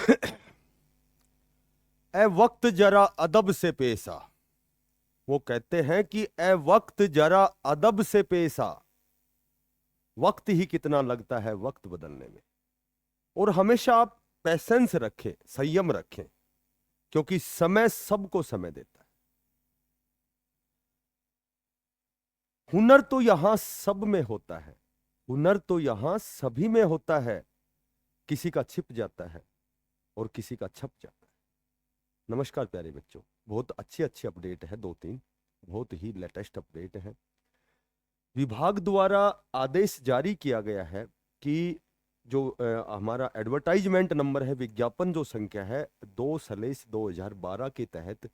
ए वक्त जरा अदब से पेश आ। वो कहते हैं कि ए वक्त जरा अदब से पेश आ, वक्त ही कितना लगता है वक्त बदलने में। और हमेशा आप पेशेंस रखें, संयम रखें, क्योंकि समय सबको समय देता है। हुनर तो यहां सब में होता है, हुनर तो यहां सभी में होता है, किसी का छिप जाता है और किसी का छप जाता है। नमस्कार प्यारे बच्चों, बहुत अच्छी अच्छी अपडेट है, दो तीन बहुत ही लेटेस्ट अपडेट है। विभाग द्वारा आदेश जारी किया गया है कि जो हमारा एडवर्टाइजमेंट नंबर है, विज्ञापन जो संख्या है 2/2012 के तहत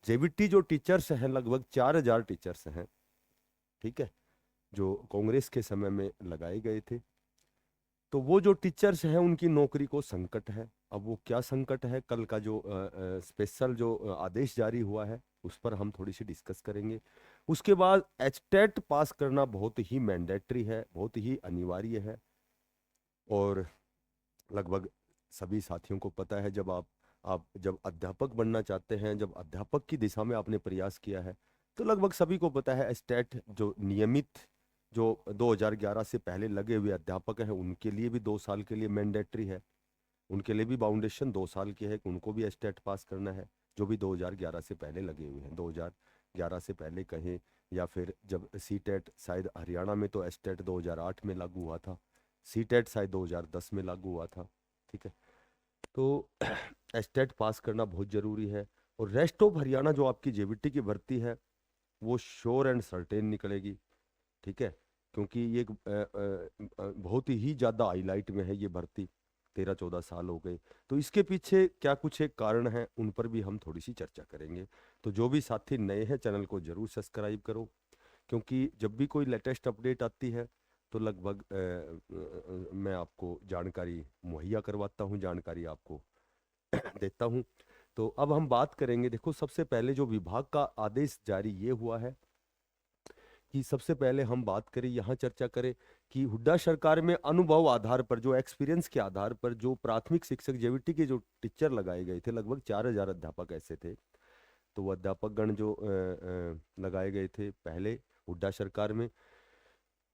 जेवीटी जो टीचर्स हैं, लगभग 4,000 टीचर्स हैं, ठीक है, जो कांग्रेस के समय में लगाए गए थे। तो वो जो टीचर्स हैं उनकी नौकरी को संकट है। अब वो क्या संकट है, कल का जो स्पेशल जो आदेश जारी हुआ है उस पर हम थोड़ी सी डिस्कस करेंगे। उसके बाद एचटेट पास करना बहुत ही मैंडेटरी है, बहुत ही अनिवार्य है। और लगभग सभी साथियों को पता है, जब आप जब अध्यापक बनना चाहते हैं, जब अध्यापक की दिशा में आपने प्रयास किया है, तो लगभग सभी को पता है एचटेट जो नियमित जो 2011 से पहले लगे हुए अध्यापक हैं उनके लिए भी 2 साल के लिए मैंडेटरी है। उनके लिए भी बाउंडेशन 2 साल की है कि उनको भी एचटेट पास करना है, जो भी 2011 से पहले लगे हुए हैं। 2011 से पहले कहें या फिर जब सीटेट, शायद हरियाणा में तो एचटेट 2008 में लागू हुआ था, सीटेट शायद 2010 में लागू हुआ था, ठीक है। तो एचटेट पास करना बहुत ज़रूरी है। और रेस्ट ऑफ हरियाणा जो आपकी जेवीटी की भर्ती है वो श्योर एंड सर्टेन निकलेगी, ठीक है, क्योंकि ये एक बहुत ही ज़्यादा हाईलाइट में है ये भर्ती। 13-14 साल हो गए, तो इसके पीछे क्या कुछ एक कारण है, उन पर भी हम थोड़ी सी चर्चा करेंगे। तो जो भी साथी नए हैं चैनल को जरूर सब्सक्राइब करो, क्योंकि जब भी कोई लेटेस्ट अपडेट आती है तो लगभग मैं आपको जानकारी मुहैया करवाता हूँ, जानकारी आपको देता हूँ। तो अब हम बात करेंगे, देखो सबसे पहले जो विभाग का आदेश जारी ये हुआ है कि सबसे पहले हम बात करें, यहाँ चर्चा करें कि हुड्डा सरकार में अनुभव आधार पर, जो एक्सपीरियंस के आधार पर जो प्राथमिक शिक्षक जेवीटी के जो टीचर लगाए गए थे, लगभग 4,000 अध्यापक ऐसे थे। तो वो अध्यापक गण जो लगाए गए थे पहले हुड्डा सरकार में।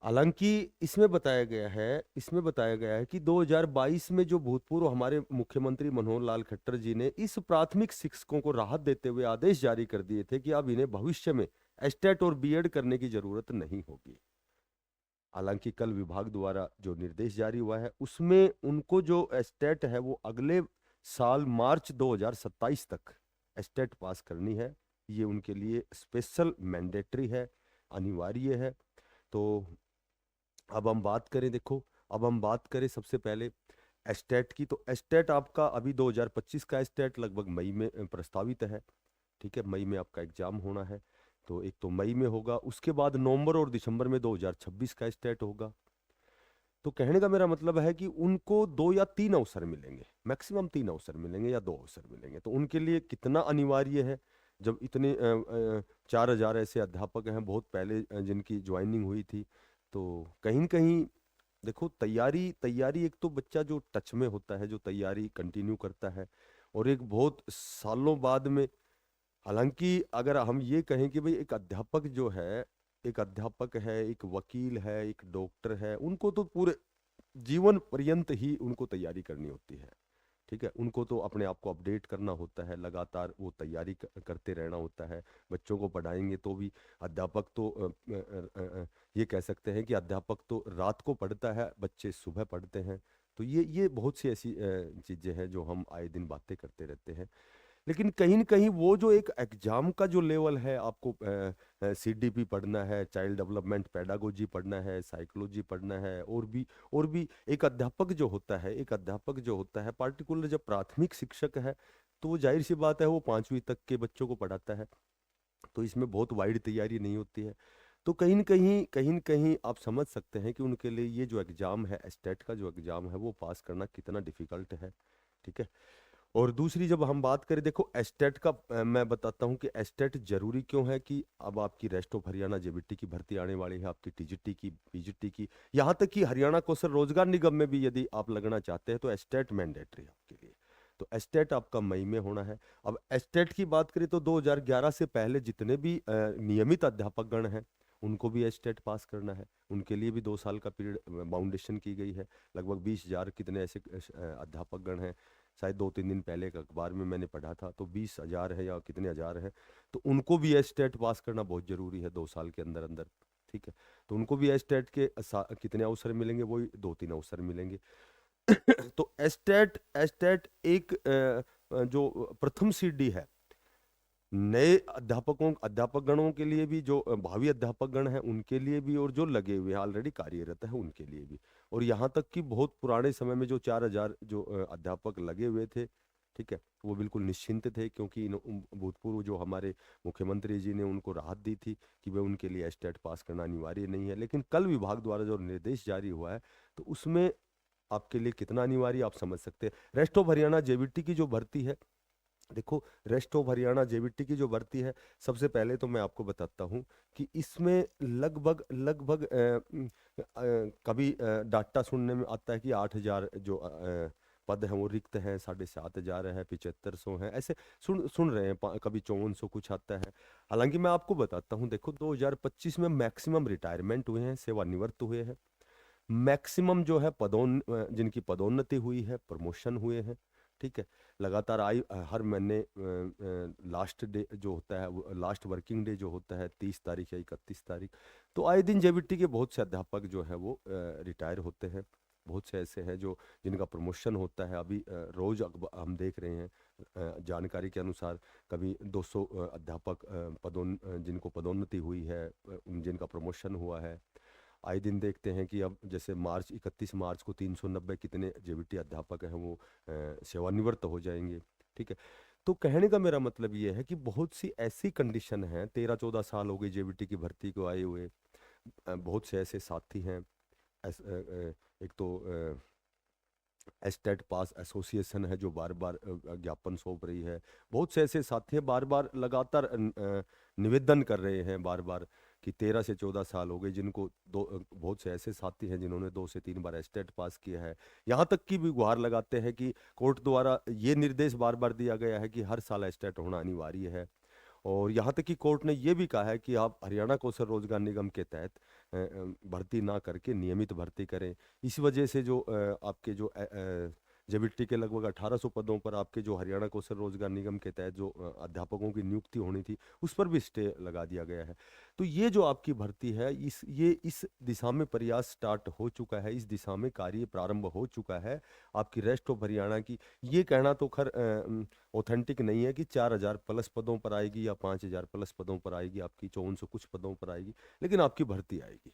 हालांकि इसमें बताया गया है कि 2022 में जो भूतपूर्व हमारे मुख्यमंत्री मनोहर लाल खट्टर जी ने इस प्राथमिक शिक्षकों को राहत देते हुए आदेश जारी कर दिए थे कि अब इन्हें भविष्य में एस्टेट और बीएड करने की जरूरत नहीं होगी। हालांकि कल विभाग द्वारा जो निर्देश जारी हुआ है उसमें उनको जो एस्टेट है वो अगले साल मार्च 2027 तक एस्टेट पास करनी है। ये उनके लिए स्पेशल मैंडेटरी है, अनिवार्य है। तो अब हम बात करें, देखो अब हम बात करें सबसे पहले एस्टेट की। तो एस्टेट आपका अभी 2025 का एस्टेट लगभग मई में प्रस्तावित है, ठीक है, मई में आपका एग्जाम होना है। तो एक तो मई में होगा, उसके बाद नवंबर और दिसंबर में 2026 का स्टेट होगा। तो कहने का मेरा मतलब है कि उनको 2 या 3 अवसर मिलेंगे, मैक्सिमम 3 अवसर मिलेंगे या 2 अवसर मिलेंगे। तो उनके लिए कितना अनिवार्य है, जब इतने 4,000 ऐसे अध्यापक हैं बहुत पहले जिनकी ज्वाइनिंग हुई थी। तो कहीं न कहीं देखो, तैयारी तैयारी एक तो बच्चा जो टच में होता है, जो तैयारी कंटिन्यू करता है, और एक बहुत सालों बाद में। हालांकि अगर हम ये कहें कि भाई एक अध्यापक जो है, एक अध्यापक है, एक वकील है, एक डॉक्टर है, उनको तो पूरे जीवन पर्यंत ही उनको तैयारी करनी होती है, ठीक है। उनको तो अपने आप को अपडेट करना होता है, लगातार वो तैयारी करते रहना होता है। बच्चों को पढ़ाएंगे तो भी अध्यापक तो ये कह सकते हैं कि अध्यापक तो रात को पढ़ता है, बच्चे सुबह पढ़ते हैं। तो ये बहुत सी ऐसी चीज़ें हैं जो हम आए दिन बातें करते रहते हैं। लेकिन कहीं न कहीं वो जो एक एग्जाम का जो लेवल है, आपको सीडीपी पढ़ना है, चाइल्ड डेवलपमेंट पेडागोजी पढ़ना है, साइकोलॉजी पढ़ना है, और भी एक अध्यापक जो होता है पार्टिकुलर जब प्राथमिक शिक्षक है, तो वो जाहिर सी बात है वो 5वीं तक के बच्चों को पढ़ाता है। तो इसमें बहुत वाइड तैयारी नहीं होती है। तो कहीं न कहीं आप समझ सकते हैं कि उनके लिए ये जो एग्ज़ाम है, स्टेट का जो एग्ज़ाम है वो पास करना कितना डिफ़िकल्ट है, ठीक है। और दूसरी जब हम बात करें, देखो एस्टेट का मैं बताता हूँ कि एस्टेट जरूरी क्यों है। कि अब आपकी रेस्ट ऑफ हरियाणा जेबीटी की भर्ती आने वाली है, आपकी टीजीटी की, पीजीटी की, यहाँ तक कि हरियाणा कौशल रोजगार निगम में भी यदि आप लगना चाहते हैं तो एस्टेट मैंडेटरी है आपके लिए। तो एस्टेट आपका मई में होना है। अब एस्टेट की बात करें तो 2011 से पहले जितने भी नियमित अध्यापकगण हैं उनको भी एस्टेट पास करना है। उनके लिए भी 2 साल का पीरियड बाउंडेशन की गई है। लगभग 20,000 कितने ऐसे अध्यापकगण हैं, शायद 2-3 दिन पहले एक अखबार में मैंने पढ़ा था, तो 20,000 है या कितने हजार हैं। तो उनको भी एस्टेट पास करना बहुत जरूरी है 2 साल के अंदर अंदर। ठीक है, तो उनको भी एस्टेट के कितने अवसर मिलेंगे, वही 2-3 अवसर मिलेंगे। तो एस्टेट एस्टेट एक जो प्रथम सीढ़ी है नए अध्यापकगणों के लिए भी, जो भावी अध्यापकगण हैं उनके लिए भी, और जो लगे हुए हैं ऑलरेडी कार्यरत है उनके लिए भी। और यहाँ तक कि बहुत पुराने समय में जो 4,000 जो अध्यापक लगे हुए थे, ठीक है, वो बिल्कुल निश्चिंत थे, क्योंकि भूतपूर्व जो हमारे मुख्यमंत्री जी ने उनको राहत दी थी कि वे उनके लिए एस्टेट पास करना अनिवार्य नहीं है। लेकिन कल विभाग द्वारा जो निर्देश जारी हुआ है तो उसमें आपके लिए कितना अनिवार्य आप समझ सकते हैं। रेस्ट ऑफ हरियाणा जेबीटी की जो भर्ती है, देखो, रेस्ट ऑफ हरियाणा जेबीटी की जो भर्ती है, सबसे पहले तो मैं आपको बताता हूँ कि इसमें लगभग लगभग कभी डाटा सुनने में आता है कि 8,000 जो पद हैं वो रिक्त हैं, 7,500 है, 7,500 हैं, ऐसे सुन सुन रहे हैं। कभी 5,400 कुछ आता है। हालांकि मैं आपको बताता हूँ, देखो 2025 में मैक्सिमम रिटायरमेंट हुए हैं, सेवानिवृत्त हुए हैं। मैक्सिमम जो है जिनकी पदोन्नति हुई है, प्रमोशन हुए हैं। ठीक है, लगातार हर महीने लास्ट डे जो होता है, लास्ट वर्किंग डे जो होता है 30 तारीख या 31 तारीख, तो आए दिन जेबीटी के बहुत से अध्यापक जो है वो रिटायर होते हैं। बहुत से ऐसे हैं जो जिनका प्रमोशन होता है। अभी रोज हम देख रहे हैं जानकारी के अनुसार, कभी 200 अध्यापक जिनको पदोन्नति हुई है, जिनका प्रमोशन हुआ है। आए दिन देखते हैं कि अब जैसे 31 मार्च को 390 कितने जेबीटी अध्यापक हैं वो सेवानिवृत्त हो जाएंगे। ठीक है, तो कहने का मेरा मतलब ये है कि बहुत सी ऐसी कंडीशन है, 13-14 साल हो गए जेबीटी की भर्ती को आए हुए। बहुत से ऐसे साथी हैं। एक तो एस्टेट पास एसोसिएशन है जो बार बार ज्ञापन सौंप रही है। बहुत से ऐसे साथी हैं बार बार लगातार निवेदन कर रहे हैं बार बार कि 13 से 14 साल हो गए जिनको बहुत से ऐसे साथी हैं जिन्होंने 2 से 3 बार एस्टेट पास किया है। यहाँ तक की भी गुहार लगाते हैं कि कोर्ट द्वारा ये निर्देश बार बार दिया गया है कि हर साल एस्टेट होना अनिवार्य है। और यहाँ तक कि कोर्ट ने ये भी कहा है कि आप हरियाणा कौशल रोजगार निगम के तहत भर्ती ना करके नियमित भर्ती करें। इस वजह से जो आपके जो जेबीटी के लगभग 1,800 पदों पर आपके जो हरियाणा कौशल रोजगार निगम के तहत जो अध्यापकों की नियुक्ति होनी थी, उस पर भी स्टे लगा दिया गया है। तो ये जो आपकी भर्ती है, इस दिशा में प्रयास स्टार्ट हो चुका है, इस दिशा में कार्य प्रारंभ हो चुका है आपकी रेस्ट ऑफ हरियाणा की। ये कहना तो खैर ऑथेंटिक नहीं है कि 4,000 प्लस पदों पर आएगी या 5,000 प्लस पदों पर आएगी, आपकी 5,400 कुछ पदों पर आएगी, लेकिन आपकी भर्ती आएगी।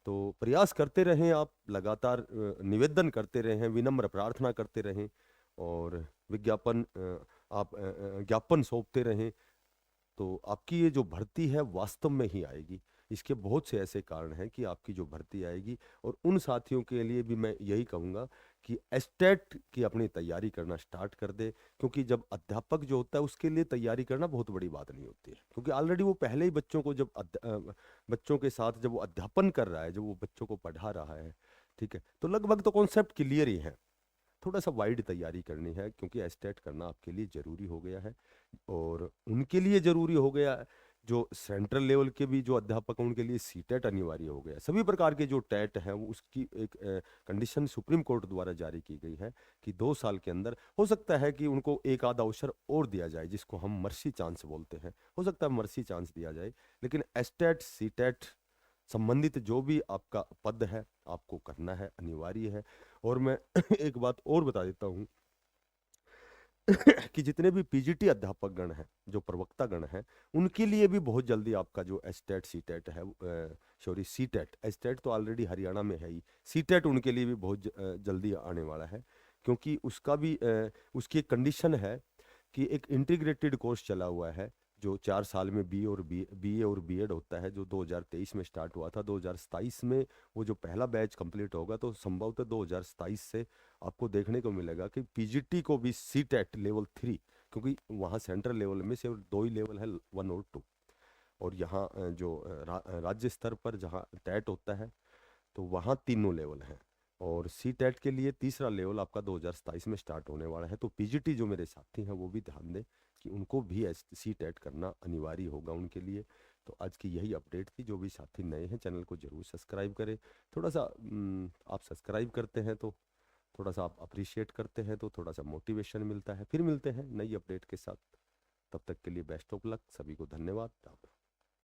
तो प्रयास करते रहें, आप लगातार निवेदन करते रहें, विनम्र प्रार्थना करते रहें, और विज्ञापन आप ज्ञापन सौंपते रहें, तो आपकी ये जो भर्ती है वास्तव में ही आएगी। इसके बहुत से ऐसे कारण हैं कि आपकी जो भर्ती आएगी। और उन साथियों के लिए भी मैं यही कहूँगा कि एस्टेट की अपनी तैयारी करना स्टार्ट कर दे, क्योंकि जब अध्यापक जो होता है उसके लिए तैयारी करना बहुत बड़ी बात नहीं होती है, क्योंकि ऑलरेडी वो पहले ही बच्चों को बच्चों के साथ जब वो अध्यापन कर रहा है, जब वो बच्चों को पढ़ा रहा है, ठीक है, तो लगभग तो कॉन्सेप्ट क्लियर ही है। थोड़ा सा वाइड तैयारी करनी है, क्योंकि एस्टेट करना आपके लिए ज़रूरी हो गया है। और उनके लिए ज़रूरी हो गया है जो सेंट्रल लेवल के भी जो अध्यापक हैं, उनके लिए सीटेट अनिवार्य हो गया है। सभी प्रकार के जो टेट हैं वो उसकी एक कंडीशन सुप्रीम कोर्ट द्वारा जारी की गई है कि 2 साल के अंदर हो सकता है कि उनको एक आधा अवसर और दिया जाए, जिसको हम मर्सी चांस बोलते हैं, हो सकता है मर्सी चांस दिया जाए, लेकिन एस्टेट सीटेट संबंधित जो भी आपका पद है आपको करना है, अनिवार्य है। और मैं एक बात और बता देता हूँ कि जितने भी पीजीटी अध्यापक गण हैं, जो प्रवक्ता गण हैं, उनके लिए भी बहुत जल्दी आपका जो एस्टेट सीटेट है, सॉरी सीटेट, एस्टेट तो ऑलरेडी हरियाणा में है ही, सीटेट उनके लिए भी बहुत जल्दी आने वाला है। क्योंकि उसका भी उसकी एक कंडीशन है कि एक इंटीग्रेटेड कोर्स चला हुआ है जो 4 साल में बीए और बीएड होता है, जो 2023 में स्टार्ट हुआ था। 2027 में वो जो पहला बैच कंप्लीट होगा, तो संभवतः 2027 से आपको देखने को मिलेगा कि पीजीटी को भी सीटेट लेवल 3, क्योंकि वहाँ सेंट्रल लेवल में सिर्फ 2 ही लेवल है, 1 और 2, और यहाँ जो राज्य स्तर पर जहाँ टेट होता है तो वहाँ तीनों लेवल हैं। और सी टेट के लिए तीसरा लेवल आपका 2027 में स्टार्ट होने वाला है। तो पीजीटी जो मेरे साथी हैं वो भी ध्यान दें कि उनको भी सी टेट करना अनिवार्य होगा उनके लिए। तो आज की यही अपडेट थी। जो भी साथी नए हैं चैनल को जरूर सब्सक्राइब करें। थोड़ा सा आप सब्सक्राइब करते हैं तो थोड़ा सा आप अप्रिशिएट करते हैं तो थोड़ा सा मोटिवेशन मिलता है। फिर मिलते हैं नई अपडेट के साथ। तब तक के लिए बेस्ट ऑफ लक। सभी को धन्यवाद।